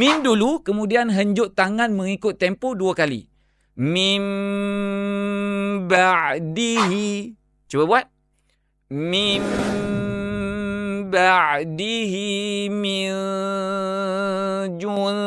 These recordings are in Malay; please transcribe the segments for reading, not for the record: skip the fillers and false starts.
Mim dulu, kemudian henjuk tangan mengikut tempo 2 kali. Mim ba'dihi. Cuba buat. Mim ba'dihi min jundin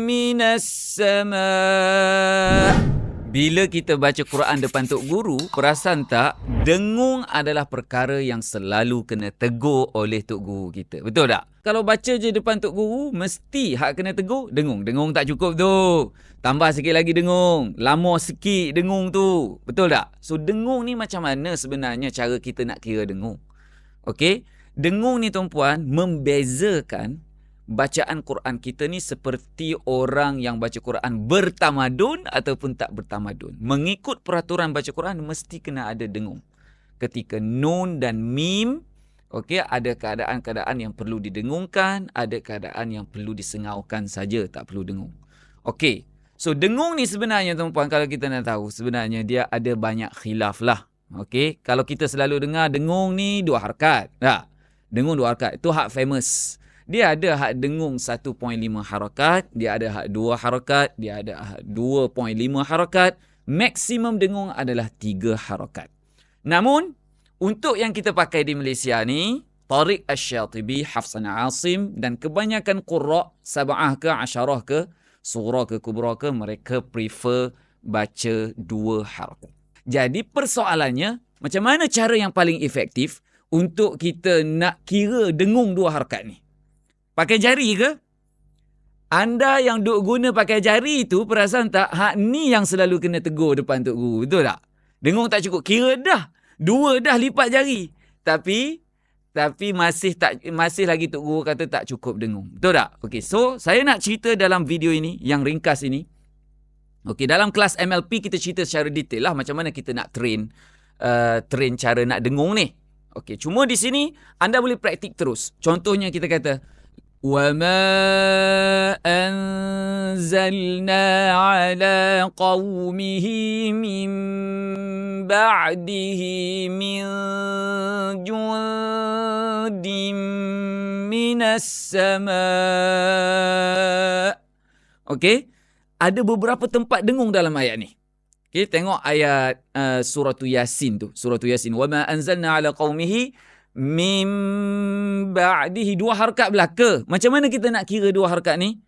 minas sama'. Bila kita baca Quran depan Tok Guru, perasan tak, dengung adalah perkara yang selalu kena tegur oleh Tok Guru kita. Betul tak? Kalau baca je depan Tok Guru, mesti hak kena tegur, dengung. Dengung tak cukup tu. Tambah sikit lagi dengung. Lama sikit dengung tu. Betul tak? So, dengung ni macam mana sebenarnya cara kita nak kira dengung? Okey? Dengung ni tuan-puan membezakan bacaan Quran kita ni seperti orang yang baca Quran bertamadun ataupun tak bertamadun. Mengikut peraturan baca Quran mesti kena ada dengung. Ketika nun dan mim, okey, ada keadaan-keadaan yang perlu didengungkan, ada keadaan yang perlu disengaukan saja, tak perlu dengung. Okey. So dengung ni sebenarnya tuan-puan, kalau kita nak tahu, sebenarnya dia ada banyak khilaf lah. Okey, kalau kita selalu dengar dengung ni 2 harakat. Tak? Dengung 2 harakat. Itu hak famous. Dia ada hak dengung 1.5 harakat, dia ada hak 2 harakat, dia ada hak 2.5 harakat. Maksimum dengung adalah 3 harakat. Namun, untuk yang kita pakai di Malaysia ni, Tariq Asy-Syatibi, Hafsan Asim dan kebanyakan qurra' sab'ah ke, asyarah ke, surah ke, kubra ke, mereka prefer baca 2 harakat. Jadi persoalannya, macam mana cara yang paling efektif untuk kita nak kira dengung 2 harakat ni? Pakai jari ke? Anda yang duk guna pakai jari tu, perasan tak? Hak ni yang selalu kena tegur depan Tok Guru. Betul tak? Dengung tak cukup. Kira dah. 2 dah lipat jari. Tapi masih lagi Tok Guru kata tak cukup dengung. Betul tak? Okey, so saya nak cerita dalam video ini, yang ringkas ini. Okey, dalam kelas MLP kita cerita secara detail lah macam mana kita nak train cara nak dengung ni. Okey, cuma di sini anda boleh praktik terus. Contohnya kita kata, وَمَا أَنزَلْنَا عَلَىٰ قَوْمِهِ مِن بَعْدِهِ مِن جُندٍ مِّنَ السَّمَاءِ. Okey, ada beberapa tempat dengung dalam ayat ni. Okey, tengok ayat surah Yasin tu. Surah Yasin. وَمَا أَنزَلْنَا عَلَىٰ قَوْمِهِ mim ba'dihi, 2 harakat belaka. Macam mana kita nak kira 2 harakat ni?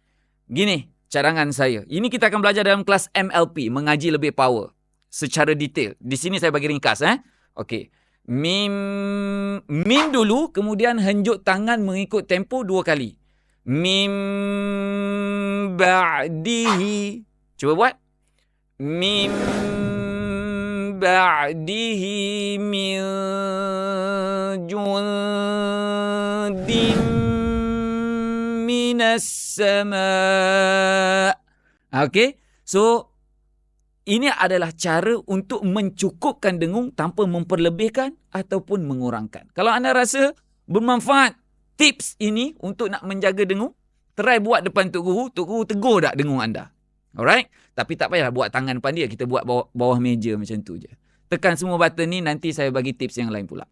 Gini cadangan saya. Ini kita akan belajar dalam kelas MLP, mengaji lebih power secara detail. Di sini saya bagi ringkas Okey. Mim dulu, kemudian henjuk tangan mengikut tempo 2 kali. Mim ba'dihi. Cuba buat. Mim ba'dihi min jundin minas sama'. Okey. So ini adalah cara untuk mencukupkan dengung tanpa memperlebihkan ataupun mengurangkan. Kalau anda rasa bermanfaat tips ini untuk nak menjaga dengung, try buat depan Tok Guru. Tok Guru tegur tak dengung anda? Alright? Tapi tak payahlah buat tangan depan dia. Kita buat bawah meja macam tu je. Tekan semua button ni, nanti saya bagi tips yang lain pula.